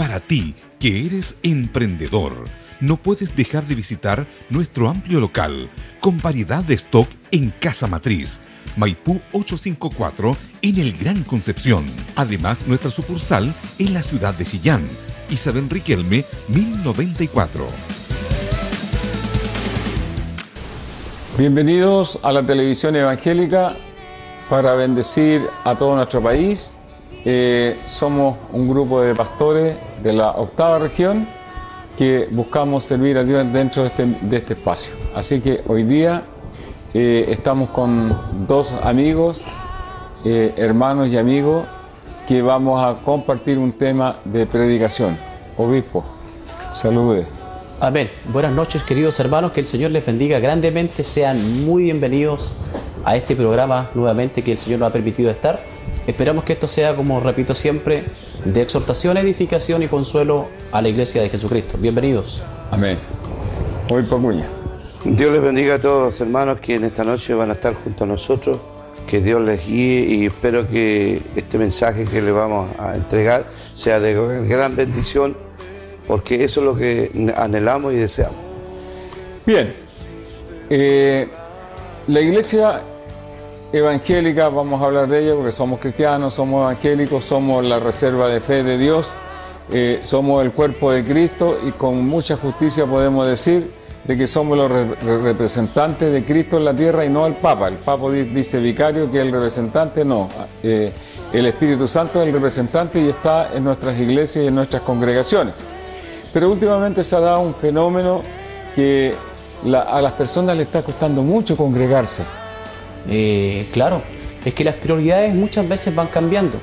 Para ti, que eres emprendedor, no puedes dejar de visitar nuestro amplio local, con variedad de stock en Casa Matriz, Maipú 854, en el Gran Concepción. Además, nuestra sucursal en la ciudad de Chillán, Isabel Riquelme, 1094. Bienvenidos a la televisión evangélica para bendecir a todo nuestro país. Somos un grupo de pastores de la 8ª región que buscamos servir a Dios dentro de este espacio. Así que hoy día estamos con dos amigos, hermanos y amigos, que vamos a compartir un tema de predicación. Obispo, salude. Amén. Buenas noches, queridos hermanos, que el Señor les bendiga grandemente. Sean muy bienvenidos a este programa nuevamente que el Señor nos ha permitido estar. Esperamos que esto sea, como repito siempre, de exhortación, edificación y consuelo a la Iglesia de Jesucristo. Bienvenidos. Amén. Obispo Acuña. Dios les bendiga a todos los hermanos que en esta noche van a estar junto a nosotros. Que Dios les guíe y espero que este mensaje que les vamos a entregar sea de gran bendición, porque eso es lo que anhelamos y deseamos. Bien, la iglesia evangélica, vamos a hablar de ella porque somos cristianos, somos evangélicos, somos la reserva de fe de Dios, somos el cuerpo de Cristo y con mucha justicia podemos decir de que somos los representantes de Cristo en la tierra y no el Papa. El Papa dice vicario, que es el representante, no. El Espíritu Santo es el representante y está en nuestras iglesias y en nuestras congregaciones. Pero últimamente se ha dado un fenómeno que a las personas les está costando mucho congregarse. Claro, es que las prioridades muchas veces van cambiando.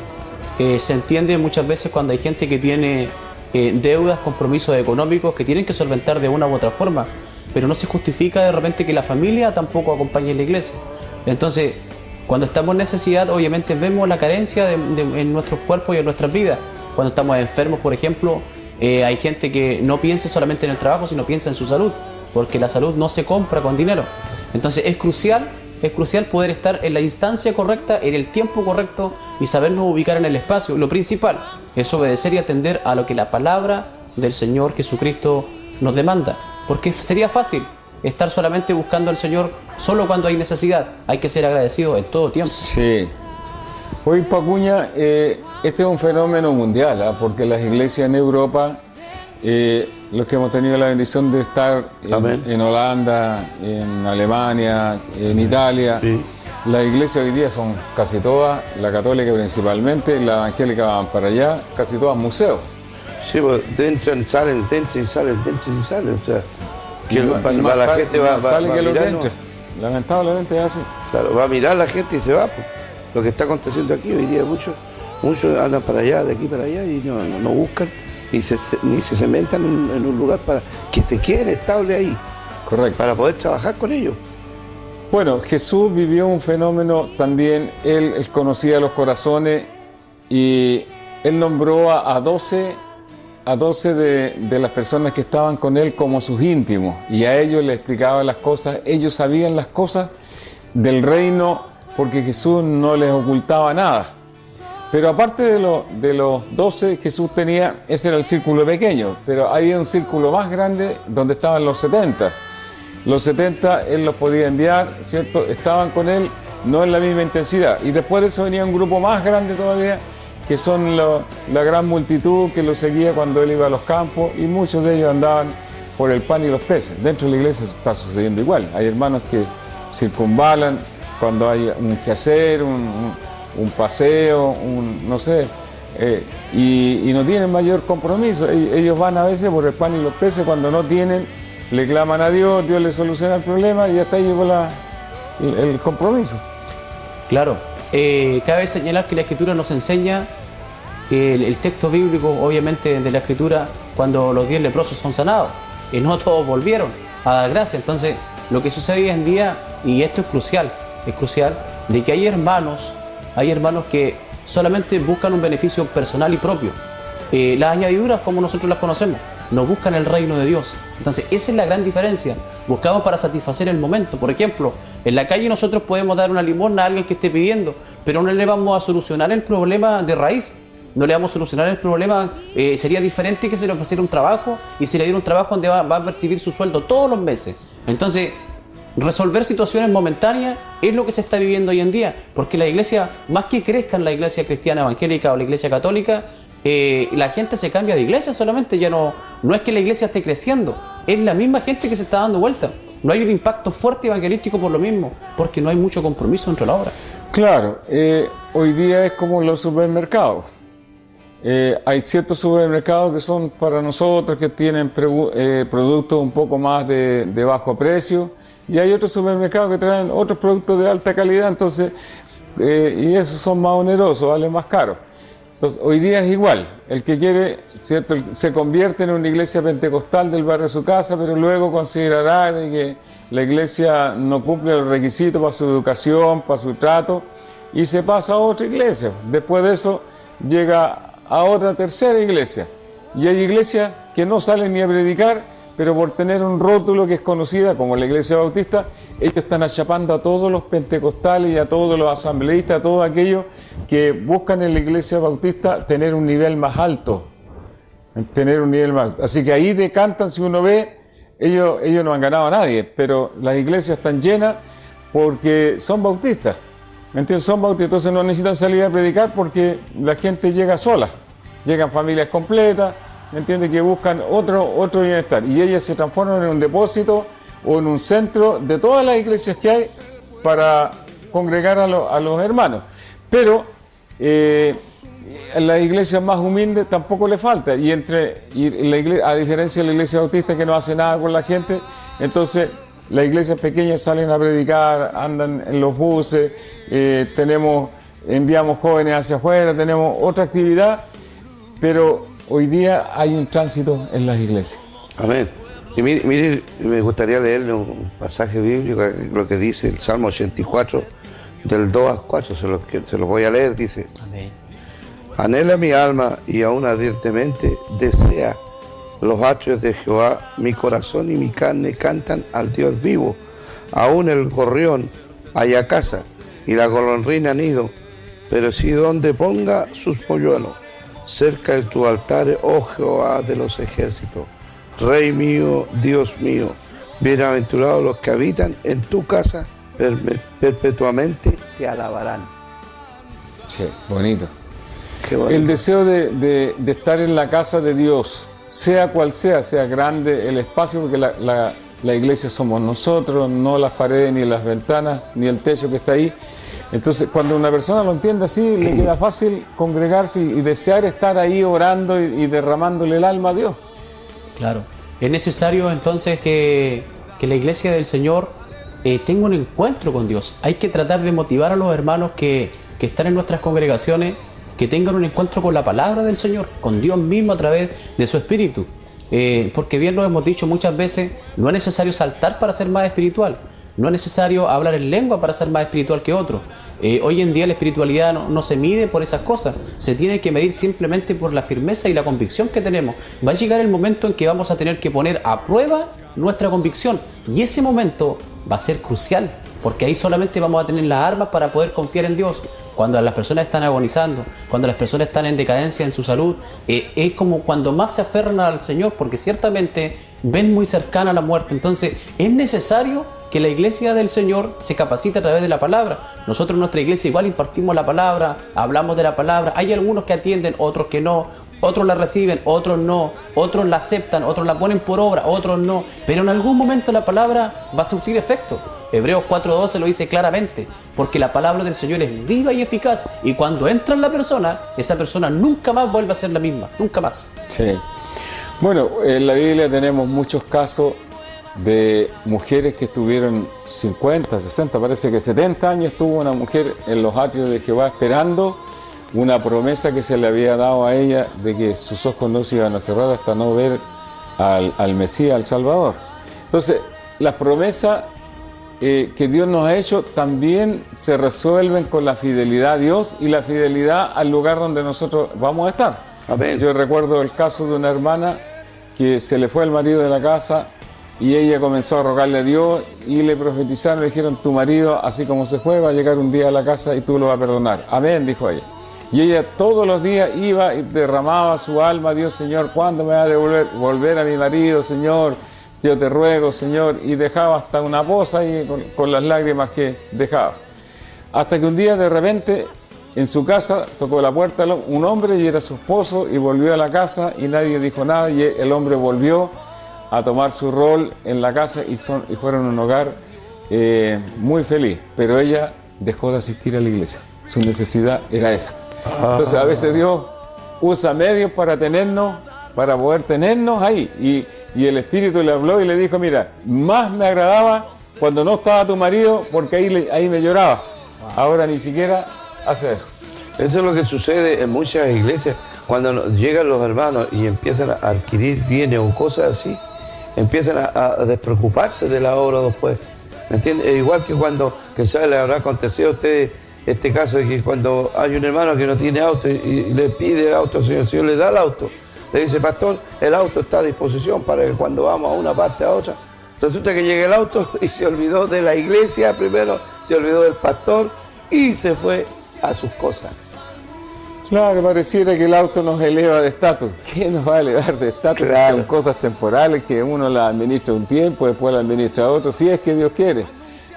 Se entiende muchas veces cuando hay gente que tiene deudas, compromisos económicos que tienen que solventar de una u otra forma, pero no se justifica de repente que la familia tampoco acompañe a la iglesia. Entonces, cuando estamos en necesidad, obviamente vemos la carencia en nuestros cuerpos y en nuestras vidas. Cuando estamos enfermos, por ejemplo, hay gente que no piensa solamente en el trabajo, sino piensa en su salud, porque la salud no se compra con dinero. Entonces es crucial poder estar en la instancia correcta, en el tiempo correcto y sabernos ubicar en el espacio. Lo principal es obedecer y atender a lo que la palabra del Señor Jesucristo nos demanda. Porque sería fácil estar solamente buscando al Señor solo cuando hay necesidad. Hay que ser agradecidos en todo tiempo. Sí. Obispo Acuña, este es un fenómeno mundial, porque las iglesias en Europa, los que hemos tenido la bendición de estar en Holanda, en Alemania, en Italia, sí. Las iglesias hoy día son casi todas, la católica principalmente, la evangélica van para allá, casi todas museos. Sí, pues entran, salen, entran y salen, entran y salen. O sea, que la gente va a mirar. No. Lamentablemente es así. Claro, va a mirar la gente y se va. Pues. Lo que está aconteciendo aquí hoy día, muchos andan para allá, de aquí para allá y no buscan. Ni se cementan en un lugar para que se queden estables ahí. Correcto. Para poder trabajar con ellos. Bueno, Jesús vivió un fenómeno también, él conocía los corazones y él nombró a 12 de las personas que estaban con él como sus íntimos y a ellos les explicaba las cosas, ellos sabían las cosas del reino porque Jesús no les ocultaba nada. Pero aparte de los 12, Jesús tenía, ese era el círculo pequeño, pero había un círculo más grande donde estaban los 70. Los 70 él los podía enviar, ¿cierto? Estaban con él, no en la misma intensidad. Y después de eso venía un grupo más grande todavía, que son la gran multitud que lo seguía cuando él iba a los campos, y muchos de ellos andaban por el pan y los peces. Dentro de la iglesia está sucediendo igual. Hay hermanos que circunvalan cuando hay un quehacer, un paseo, no sé, y no tienen mayor compromiso. Ellos van a veces por el pan y los peces, cuando no tienen, le claman a Dios, Dios les soluciona el problema y hasta ahí llegó el compromiso. Claro, cabe señalar que la Escritura nos enseña que el texto bíblico, obviamente, de la Escritura, cuando los 10 leprosos son sanados, y no todos volvieron a dar gracia. Entonces, lo que sucede hoy en día, y esto es crucial, de que hay hermanos que solamente buscan un beneficio personal y propio. Las añadiduras, como nosotros las conocemos, no buscan el reino de Dios. Entonces, esa es la gran diferencia. Buscamos para satisfacer el momento. Por ejemplo, en la calle nosotros podemos dar una limosna a alguien que esté pidiendo, pero no le vamos a solucionar el problema de raíz. no le vamos a solucionar el problema. Sería diferente que se le ofreciera un trabajo y se le diera un trabajo donde va a percibir su sueldo todos los meses. Entonces, resolver situaciones momentáneas es lo que se está viviendo hoy en día, porque la iglesia, más que crezca en la iglesia cristiana evangélica o la iglesia católica, la gente se cambia de iglesia solamente, ya no es que la iglesia esté creciendo, es la misma gente que se está dando vuelta. No hay un impacto fuerte evangelístico por lo mismo, porque no hay mucho compromiso entre la obra. Claro, hoy día es como los supermercados. Hay ciertos supermercados que son para nosotros, que tienen productos un poco más de bajo precio, y hay otros supermercados que traen otros productos de alta calidad, entonces, y esos son más onerosos, valen más caro. Entonces, hoy día es igual, el que quiere, ¿cierto?, se convierte en una iglesia pentecostal del barrio de su casa, pero luego considerará de que la iglesia no cumple los requisitos para su educación, para su trato, y se pasa a otra iglesia. Después de eso llega a otra tercera iglesia, y hay iglesias que no salen ni a predicar, pero por tener un rótulo que es conocida como la iglesia bautista, ellos están achapando a todos los pentecostales y a todos los asambleístas, a todos aquellos que buscan en la iglesia bautista tener un nivel más alto. Así que ahí decantan, si uno ve, ellos no han ganado a nadie, pero las iglesias están llenas porque son bautistas. ¿Me entiendes? Son bautistas, entonces no necesitan salir a predicar porque la gente llega sola. Llegan familias completas, ¿me entiendes?, que buscan otro bienestar. Y ellas se transforman en un depósito o en un centro de todas las iglesias que hay para congregar a los hermanos. Pero en las iglesias más humildes tampoco le falta. Y la iglesia, a diferencia de la iglesia bautista que no hace nada con la gente, entonces las iglesias pequeñas salen a predicar, andan en los buses, enviamos jóvenes hacia afuera, tenemos otra actividad, pero hoy día hay un tránsito en las iglesias. Amén. Y mire, me gustaría leerle un pasaje bíblico, lo que dice el Salmo 84, del 2 al 4, se lo voy a leer, dice: Amén. Anhela mi alma y aún ardientemente desea los atrios de Jehová, mi corazón y mi carne cantan al Dios vivo. Aún el gorrión halla casa y la golondrina nido, pero si donde ponga sus polluelos, cerca de tu altar, oh Jehová de los ejércitos. Rey mío, Dios mío, bienaventurados los que habitan en tu casa, perpetuamente te alabarán. Sí, bonito. Qué bonito. El deseo de estar en la casa de Dios, sea cual sea grande el espacio, porque la iglesia somos nosotros, no las paredes, ni las ventanas, ni el techo que está ahí. Entonces, cuando una persona lo entiende así, le queda fácil congregarse y desear estar ahí orando y derramándole el alma a Dios. Claro. Es necesario entonces que la iglesia del Señor tenga un encuentro con Dios. Hay que tratar de motivar a los hermanos que están en nuestras congregaciones, que tengan un encuentro con la palabra del Señor, con Dios mismo a través de su Espíritu. Porque bien lo hemos dicho muchas veces, no es necesario saltar para ser más espiritual. No es necesario hablar en lengua para ser más espiritual que otro. Hoy en día la espiritualidad no se mide por esas cosas. Se tiene que medir simplemente por la firmeza y la convicción que tenemos. Va a llegar el momento en que vamos a tener que poner a prueba nuestra convicción. Y ese momento va a ser crucial, porque ahí solamente vamos a tener las armas para poder confiar en Dios. Cuando las personas están agonizando, cuando las personas están en decadencia en su salud, es como cuando más se aferran al Señor, porque ciertamente ven muy cercana la muerte. Entonces es necesario que la iglesia del Señor se capacite a través de la palabra. Nosotros en nuestra iglesia igual impartimos la palabra, hablamos de la palabra. Hay algunos que atienden, otros que no, otros la reciben, otros no, otros la aceptan, otros la ponen por obra, otros no. Pero en algún momento la palabra va a surtir efecto. Hebreos 4:12 lo dice claramente, porque la palabra del Señor es viva y eficaz, y cuando entra en la persona, esa persona nunca más vuelve a ser la misma, nunca más. Sí. Bueno, en la Biblia tenemos muchos casos de mujeres que estuvieron 50, 60, parece que 70 años estuvo una mujer en los atrios de Jehová esperando una promesa que se le había dado a ella de que sus ojos no se iban a cerrar hasta no ver al Mesías, al Salvador. Entonces, las promesas que Dios nos ha hecho también se resuelven con la fidelidad a Dios y la fidelidad al lugar donde nosotros vamos a estar. Amén. Yo recuerdo el caso de una hermana que se le fue el marido de la casa y ella comenzó a rogarle a Dios y le profetizaron, le dijeron: tu marido, así como se fue, va a llegar un día a la casa y tú lo vas a perdonar. Amén, dijo ella. Y ella todos los días iba y derramaba su alma a Dios: Señor, ¿cuándo me va a devolver a mi marido, Señor? Yo te ruego, Señor. Y dejaba hasta una voz ahí con las lágrimas que dejaba. Hasta que un día de repente en su casa tocó la puerta un hombre y era su esposo, y volvió a la casa y nadie dijo nada, y el hombre volvió a tomar su rol en la casa y fueron a un hogar muy feliz. Pero ella dejó de asistir a la iglesia. Su necesidad era esa. Entonces a veces Dios usa medios para poder tenernos ahí. Y el Espíritu le habló y le dijo: mira, más me agradaba cuando no estaba tu marido, porque ahí me llorabas. Ahora ni siquiera hace eso. Eso es lo que sucede en muchas iglesias. Cuando llegan los hermanos y empiezan a adquirir bienes o cosas así, empiezan a despreocuparse de la obra después. ¿Me entiendes? Es igual que cuando, quizás le habrá acontecido a ustedes este caso de que cuando hay un hermano que no tiene auto y le pide el auto al Señor, el Señor le da el auto. Le dice: pastor, el auto está a disposición para que cuando vamos a una parte a otra. Resulta que llega el auto y se olvidó de la iglesia primero, se olvidó del pastor y se fue a sus cosas. Claro, pareciera que el auto nos eleva de estatus. ¿Qué nos va a elevar de estatus? Claro. Son cosas temporales que uno las administra un tiempo, después las administra otro, si es que Dios quiere.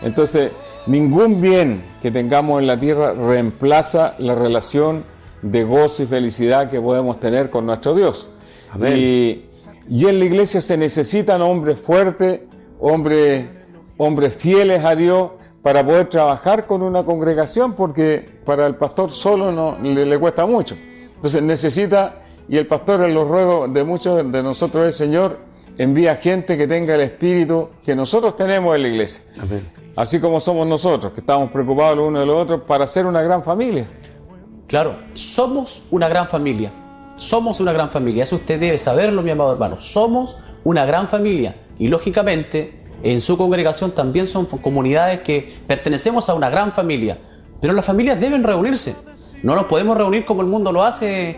Entonces, ningún bien que tengamos en la tierra reemplaza la relación de gozo y felicidad que podemos tener con nuestro Dios. Amén. Y en la iglesia se necesitan hombres fuertes, hombres fieles a Dios, para poder trabajar con una congregación, porque para el pastor solo no le cuesta mucho. Entonces necesita, y el pastor, en los ruegos de muchos de nosotros, el Señor envía gente que tenga el espíritu que nosotros tenemos en la iglesia. Amén. Así como somos nosotros, que estamos preocupados los unos de los otros para ser una gran familia. Claro, somos una gran familia. Somos una gran familia. Eso usted debe saberlo, mi amado hermano. Somos una gran familia. Y lógicamente, en su congregación también son comunidades que pertenecemos a una gran familia. Pero las familias deben reunirse. No nos podemos reunir como el mundo lo hace,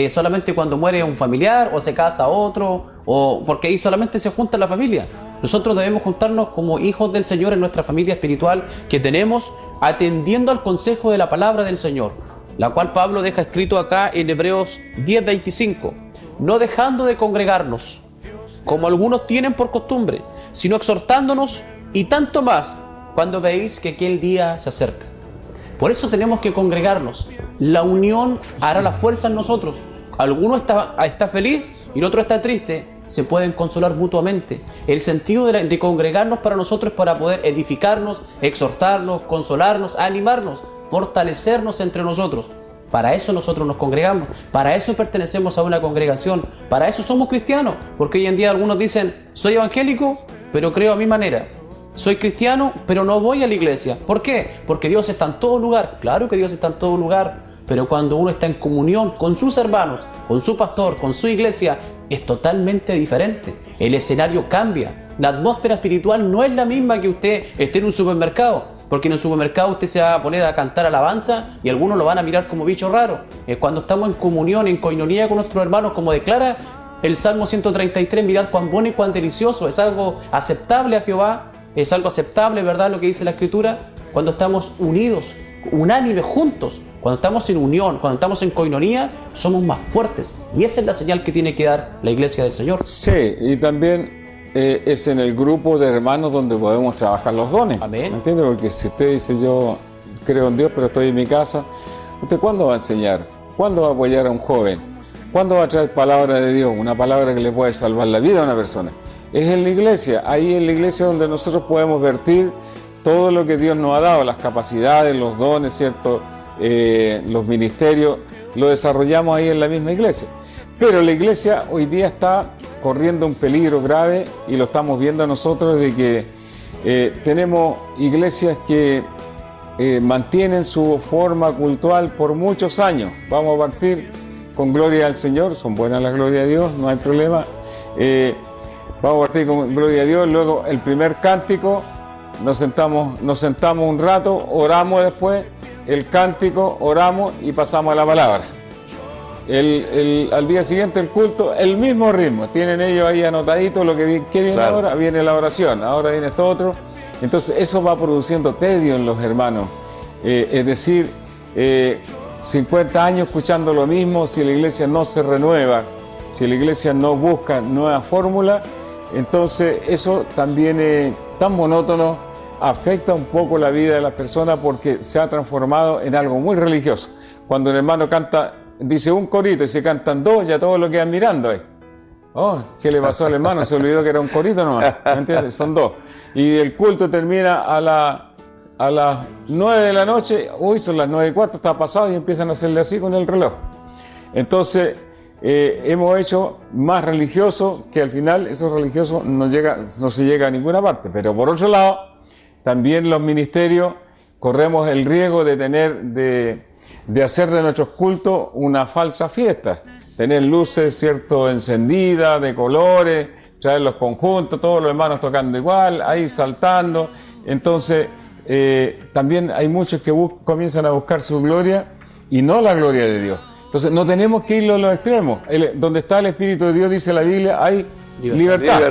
solamente cuando muere un familiar o se casa otro, o porque ahí solamente se junta la familia. Nosotros debemos juntarnos como hijos del Señor en nuestra familia espiritual que tenemos, atendiendo al consejo de la palabra del Señor, la cual Pablo deja escrito acá en Hebreos 10:25. No dejando de congregarnos, como algunos tienen por costumbre, sino exhortándonos, y tanto más cuando veis que aquel día se acerca. Por eso tenemos que congregarnos. La unión hará la fuerza en nosotros. Alguno está feliz y el otro está triste. Se pueden consolar mutuamente. El sentido de congregarnos para nosotros es para poder edificarnos, exhortarnos, consolarnos, animarnos, fortalecernos entre nosotros. Para eso nosotros nos congregamos, para eso pertenecemos a una congregación, para eso somos cristianos, porque hoy en día algunos dicen: soy evangélico, pero creo a mi manera. Soy cristiano, pero no voy a la iglesia. ¿Por qué? Porque Dios está en todo lugar. Claro que Dios está en todo lugar, pero cuando uno está en comunión con sus hermanos, con su pastor, con su iglesia, es totalmente diferente. El escenario cambia. La atmósfera espiritual no es la misma que usted esté en un supermercado. Porque en el supermercado usted se va a poner a cantar alabanza y algunos lo van a mirar como bicho raro. Cuando estamos en comunión, en coinonía con nuestros hermanos, como declara el Salmo 133, mirad cuán bueno y cuán delicioso, es algo aceptable a Jehová, es algo aceptable, ¿verdad? Lo que dice la Escritura. Cuando estamos unidos, unánimes, juntos, cuando estamos en unión, cuando estamos en coinonía, somos más fuertes. Y esa es la señal que tiene que dar la iglesia del Señor. Sí, y también es en el grupo de hermanos donde podemos trabajar los dones. Amén. ¿Me entiende? Porque si usted dice: yo creo en Dios, pero estoy en mi casa, ¿usted cuándo va a enseñar? ¿Cuándo va a apoyar a un joven? ¿Cuándo va a traer palabra de Dios? Una palabra que le puede salvar la vida a una persona. Es en la iglesia, ahí en la iglesia donde nosotros podemos vertir todo lo que Dios nos ha dado, las capacidades, los dones, ¿cierto? Los ministerios, lo desarrollamos ahí en la misma iglesia. Pero la iglesia hoy día está corriendo un peligro grave, y lo estamos viendo nosotros, de que tenemos iglesias que mantienen su forma cultural por muchos años. Vamos a partir con gloria al Señor, son buenas las glorias de Dios, no hay problema. Vamos a partir con gloria a Dios, luego el primer cántico, nos sentamos un rato, oramos después, el cántico, oramos y pasamos a la palabra. Al día siguiente el culto, el mismo ritmo, tienen ellos ahí anotadito lo que viene. Claro. Ahora viene la oración, ahora viene esto otro. Entonces eso va produciendo tedio en los hermanos, es decir, 50 años escuchando lo mismo, si la iglesia no se renueva, si la iglesia no busca nuevas fórmulas, entonces eso también es tan monótono, afecta un poco la vida de las personas porque se ha transformado en algo muy religioso. Cuando un hermano canta, dice un corito y se cantan dos, ya todos lo quedan mirando ahí. Oh, ¿qué le pasó al hermano? Se olvidó que era un corito nomás, ¿me entiendes? Son dos. Y el culto termina a las 9 de la noche, uy, son las 9:15, está pasado, y empiezan a hacerle así con el reloj. Entonces, hemos hecho más religioso, que al final esos religiosos no se llega a ninguna parte. Pero por otro lado, también los ministerios corremos el riesgo de hacer de nuestros cultos una falsa fiesta. Tener luces, ¿cierto?, encendidas, de colores, traer los conjuntos, todos los hermanos tocando igual, ahí saltando. Entonces, también hay muchos que comienzan a buscar su gloria y no la gloria de Dios. Entonces, no tenemos que ir a los extremos. Donde está el Espíritu de Dios, dice la Biblia, hay libertad.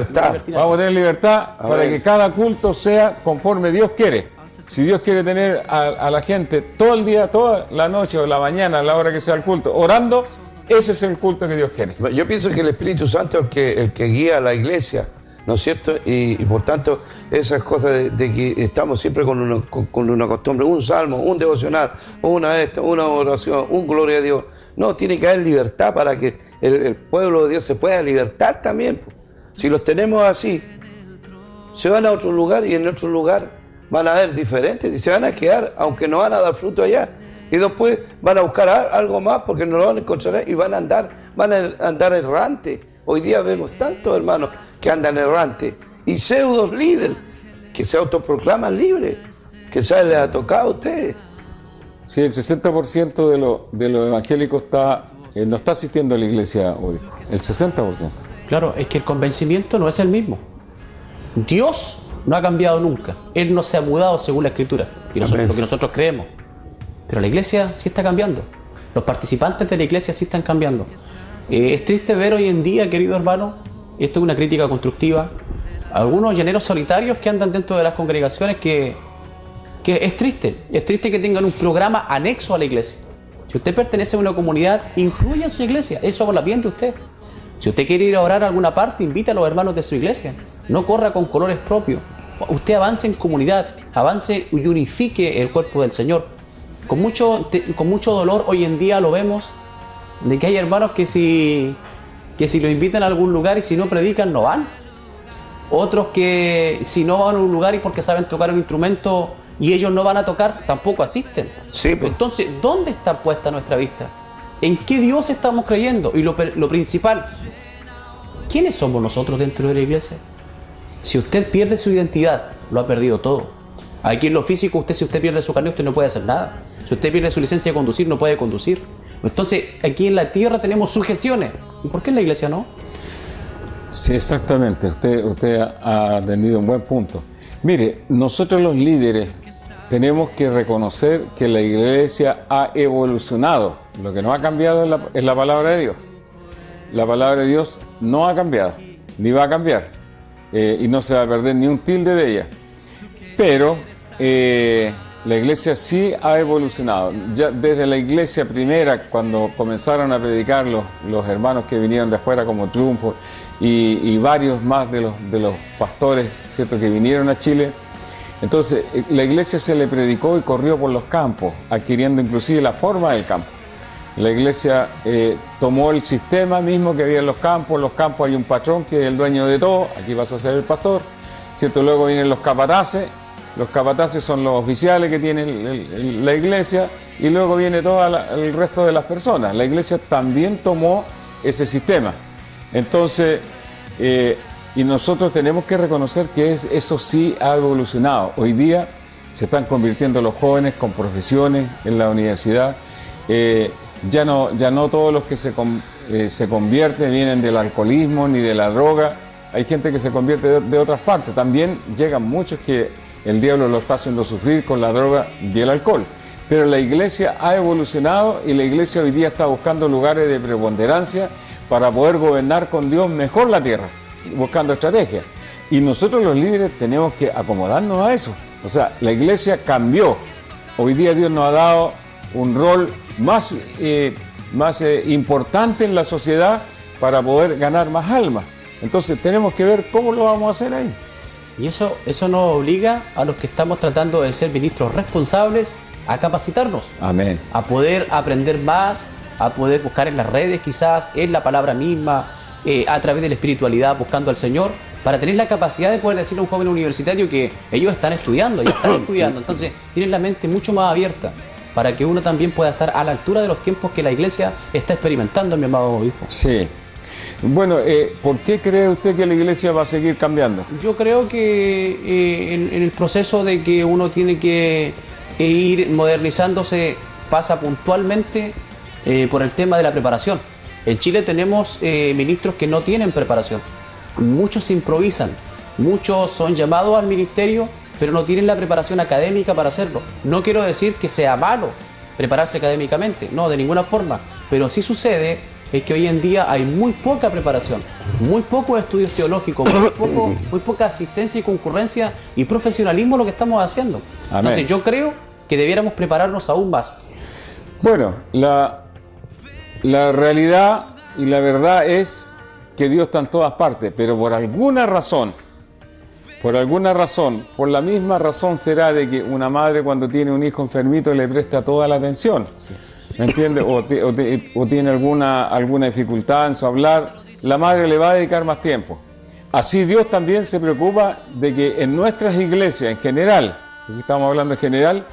Vamos a tener libertad para que cada culto sea conforme Dios quiere. Si Dios quiere tener a la gente todo el día, toda la noche o la mañana, a la hora que sea el culto, orando, ese es el culto que Dios quiere. Yo pienso que el Espíritu Santo es el que guía a la iglesia, ¿no es cierto? Y por tanto, esas cosas de que estamos siempre con una costumbre, un salmo, un devocional, una oración, un gloria a Dios. No, tiene que haber libertad para que el pueblo de Dios se pueda libertar también. Si los tenemos así, se van a otro lugar y en otro lugar van a ver diferentes y se van a quedar, aunque no van a dar fruto allá. Y después van a buscar algo más porque no lo van a encontrar y van a andar errantes. Hoy día vemos tantos hermanos que andan errantes y pseudos líderes que se autoproclaman libres. Que se les ha tocado a ustedes. Sí, el 60% de los evangélicos no está asistiendo a la iglesia hoy. El 60%. Claro, es que el convencimiento no es el mismo. Dios no ha cambiado nunca. Él no se ha mudado según la Escritura y lo que nosotros creemos. Pero la iglesia sí está cambiando. Los participantes de la iglesia sí están cambiando. Es triste ver hoy en día, querido hermano, y esto es una crítica constructiva, algunos llaneros solitarios que andan dentro de las congregaciones que es triste que tengan un programa anexo a la iglesia. Si usted pertenece a una comunidad, incluya en su iglesia, eso habla bien de usted. Si usted quiere ir a orar a alguna parte, invite a los hermanos de su iglesia. No corra con colores propios. Usted avance en comunidad, avance y unifique el cuerpo del Señor. Con mucho dolor hoy en día lo vemos, de que hay hermanos que si lo invitan a algún lugar y si no predican, no van. Otros que si no van a un lugar y porque saben tocar un instrumento y ellos no van a tocar, tampoco asisten. Sí, pues. Entonces, ¿dónde está puesta nuestra vista? ¿En qué Dios estamos creyendo? Y lo principal, ¿quiénes somos nosotros dentro de la iglesia? Si usted pierde su identidad, lo ha perdido todo. Aquí en lo físico, si usted pierde su carne, usted no puede hacer nada. Si usted pierde su licencia de conducir, no puede conducir. Entonces, aquí en la tierra tenemos sujeciones. ¿Y por qué en la iglesia no? Sí, exactamente. Usted ha tenido un buen punto. Mire, nosotros los líderes tenemos que reconocer que la iglesia ha evolucionado. Lo que no ha cambiado es la palabra de Dios. La palabra de Dios no ha cambiado, ni va a cambiar. Y no se va a perder ni un tilde de ella. Pero la iglesia sí ha evolucionado. Ya desde la iglesia primera, cuando comenzaron a predicar los hermanos que vinieron de afuera como Triunfo y varios más de los pastores, ¿cierto?, que vinieron a Chile. Entonces la iglesia se le predicó y corrió por los campos, adquiriendo inclusive la forma del campo. La iglesia tomó el sistema mismo que había en los campos hay un patrón que es el dueño de todo, aquí vas a ser el pastor, ¿cierto? Luego vienen los capataces son los oficiales que tiene la iglesia, y luego viene todo el resto de las personas. La iglesia también tomó ese sistema. Entonces, y nosotros tenemos que reconocer que eso sí ha evolucionado. Hoy día se están convirtiendo los jóvenes con profesiones en la universidad. Ya no todos los que se convierten vienen del alcoholismo ni de la droga. Hay gente que se convierte de otras partes. También llegan muchos que el diablo lo está haciendo sufrir con la droga y el alcohol. Pero la iglesia ha evolucionado y la iglesia hoy día está buscando lugares de preponderancia para poder gobernar con Dios mejor la tierra, buscando estrategias. Y nosotros los líderes tenemos que acomodarnos a eso. O sea, la iglesia cambió. Hoy día Dios nos ha dado un rol más, más importante en la sociedad para poder ganar más almas. Entonces tenemos que ver cómo lo vamos a hacer ahí. Y eso nos obliga a los que estamos tratando de ser ministros responsables a capacitarnos. Amén. A poder aprender más, a poder buscar en las redes quizás, en la palabra misma, a través de la espiritualidad, buscando al Señor, para tener la capacidad de poder decirle a un joven universitario que ellos están estudiando, ya están estudiando. Entonces tienen la mente mucho más abierta para que uno también pueda estar a la altura de los tiempos que la iglesia está experimentando, mi amado obispo. Sí. Bueno, ¿por qué cree usted que la iglesia va a seguir cambiando? Yo creo que en el proceso de que uno tiene que ir modernizándose pasa puntualmente por el tema de la preparación. En Chile tenemos ministros que no tienen preparación. Muchos improvisan, muchos son llamados al ministerio, pero no tienen la preparación académica para hacerlo. No quiero decir que sea malo prepararse académicamente, no, de ninguna forma, pero sí sucede es que hoy en día hay muy poca preparación, muy pocos estudios teológicos, muy poca asistencia y concurrencia y profesionalismo en lo que estamos haciendo. Amén. Entonces yo creo que debiéramos prepararnos aún más. Bueno, la realidad y la verdad es que Dios está en todas partes, pero por alguna razón, por la misma razón será de que una madre cuando tiene un hijo enfermito le presta toda la atención. ¿Me entiendes? O tiene alguna dificultad en su hablar, la madre le va a dedicar más tiempo. Así Dios también se preocupa de que en nuestras iglesias en general, aquí estamos hablando en general,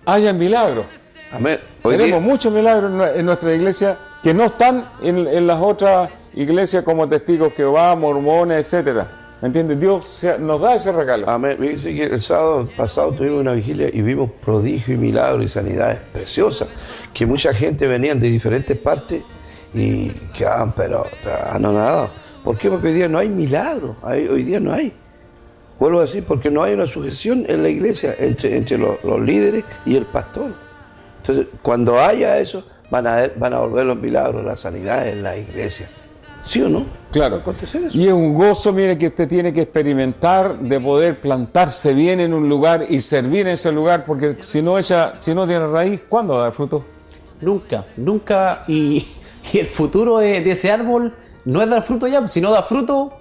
haya milagros. Amén. Tenemos muchos milagros en nuestra iglesia que no están en las otras iglesias como Testigos de Jehová, mormones, etcétera. ¿Me entiendes? Dios nos da ese regalo. Amén. Fíjense que el sábado pasado tuvimos una vigilia y vimos prodigios y milagros y sanidades preciosas, que mucha gente venían de diferentes partes y quedaban pero anonadados. ¿Por qué? Porque hoy día no hay milagros, hoy día no hay. Vuelvo a decir, porque no hay una sujeción en la iglesia entre los líderes y el pastor. Entonces, cuando haya eso, van a volver los milagros, las sanidades en la iglesia. ¿Sí o no? Claro. Acontecer eso. Y es un gozo, mire, que usted tiene que experimentar de poder plantarse bien en un lugar y servir en ese lugar, porque si no tiene raíz, ¿cuándo va a dar fruto? Nunca. Y el futuro de ese árbol no es dar fruto ya, si no da fruto,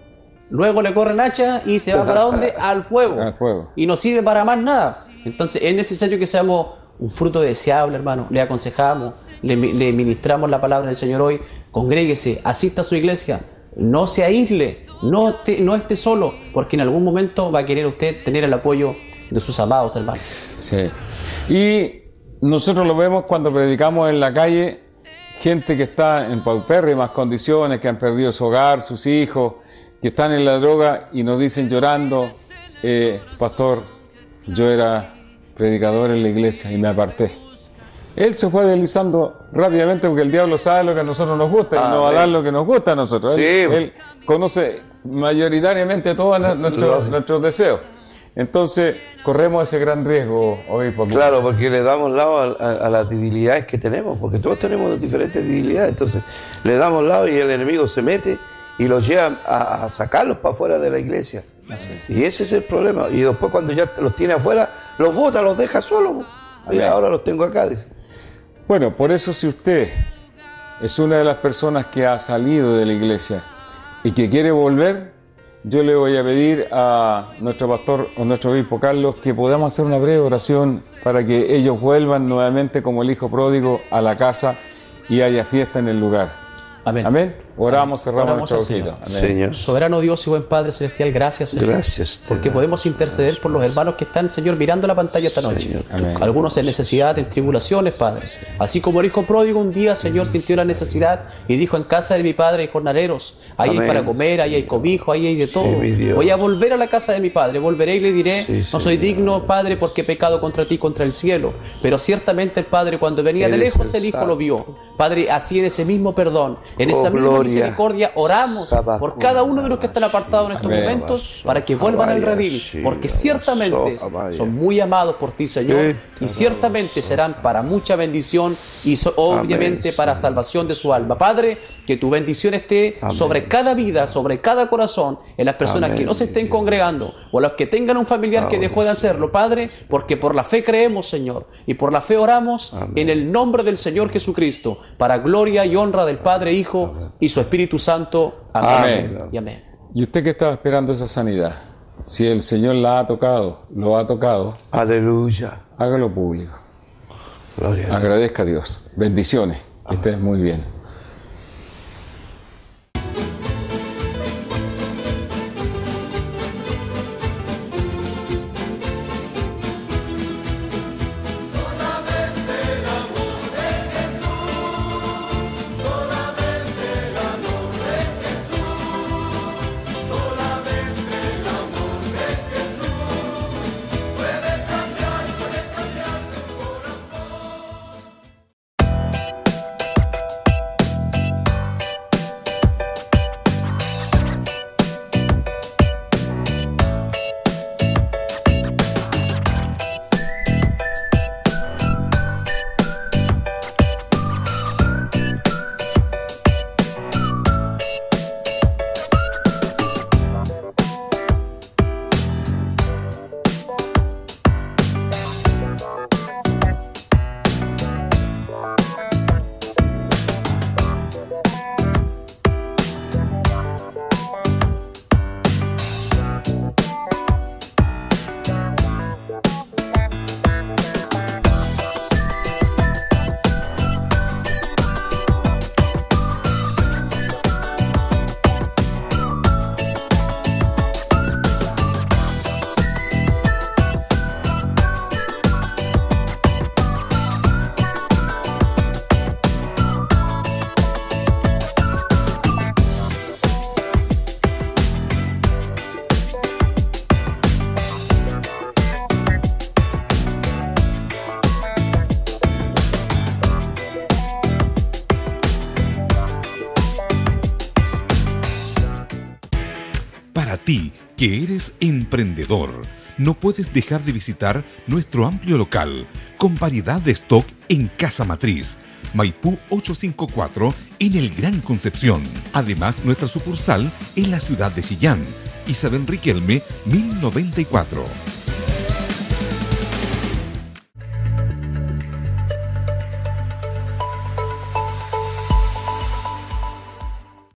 luego le corren hacha y se va para ¿dónde? Al fuego. Al fuego. Y no sirve para más nada. Entonces es necesario que seamos un fruto deseable, hermano. Le aconsejamos, le ministramos la palabra del Señor hoy. Congréguese, asista a su iglesia, no se aísle, no esté solo, porque en algún momento va a querer usted tener el apoyo de sus amados hermanos. Sí. Y nosotros lo vemos cuando predicamos en la calle, gente que está en paupérrimas condiciones, que han perdido su hogar, sus hijos, que están en la droga y nos dicen llorando, pastor, yo era predicador en la iglesia y me aparté. Él se fue deslizando rápidamente porque el diablo sabe lo que a nosotros nos gusta y nos va a dar lo que nos gusta a nosotros. Sí. Él conoce mayoritariamente todos nuestros deseos. Entonces, corremos ese gran riesgo hoy. Claro, porque le damos lado a las debilidades que tenemos, porque todos tenemos diferentes debilidades. Entonces, le damos lado y el enemigo se mete y los lleva a sacarlos para afuera de la iglesia. Y ese es el problema. Y después, cuando ya los tiene afuera, los bota, los deja solos. Y ahora los tengo acá, dice. Bueno, por eso si usted es una de las personas que ha salido de la iglesia y que quiere volver, yo le voy a pedir a nuestro pastor o nuestro obispo Carlos que podamos hacer una breve oración para que ellos vuelvan nuevamente como el hijo pródigo a la casa y haya fiesta en el lugar. Amén. Amén. Oramos, cerramos nuestro ojito. Señor. Soberano Dios y buen Padre Celestial, gracias, Señor. Gracias. Porque podemos interceder por los hermanos que están, Señor, mirando la pantalla esta noche. Señor, amén. Algunos en necesidad, en tribulaciones, Padre. Así como el hijo pródigo un día, Señor, sintió la necesidad y dijo: en casa de mi padre hay jornaleros, ahí Amén. hay para comer, ahí hay cobijo, ahí hay de todo. mi Dios. Voy a volver a la casa de mi padre, volveré y le diré: Sí, no soy Señor. digno, Padre, porque he pecado contra ti, contra el cielo. Pero ciertamente el Padre, cuando venía de Eres lejos, el el hijo Santo. lo vio. Padre, así en ese mismo perdón, en Oh, esa misma gloria misericordia, oramos por cada uno de los que están apartados en estos Amén. momentos para que vuelvan al redil, porque ciertamente son muy amados por ti, Señor, y ciertamente serán para mucha bendición y obviamente para salvación de su alma. Padre, que tu bendición esté sobre cada vida, sobre cada corazón, en las personas que no se estén congregando o los que tengan un familiar que dejó de hacerlo, Padre, porque por la fe creemos, Señor, y por la fe oramos en el nombre del Señor Jesucristo, para gloria y honra del Padre, Hijo y su Espíritu Santo. Amén. Y amén. ¿Y usted que estaba esperando esa sanidad? Si el Señor la ha tocado, lo ha tocado, Aleluya. hágalo público. Gloria a Dios. Agradezca a Dios. Bendiciones. Que estés muy bien. Para ti, que eres emprendedor, no puedes dejar de visitar nuestro amplio local con variedad de stock en Casa Matriz, Maipú 854 en el Gran Concepción. Además, nuestra sucursal en la ciudad de Chillán, Isabel Riquelme 1094.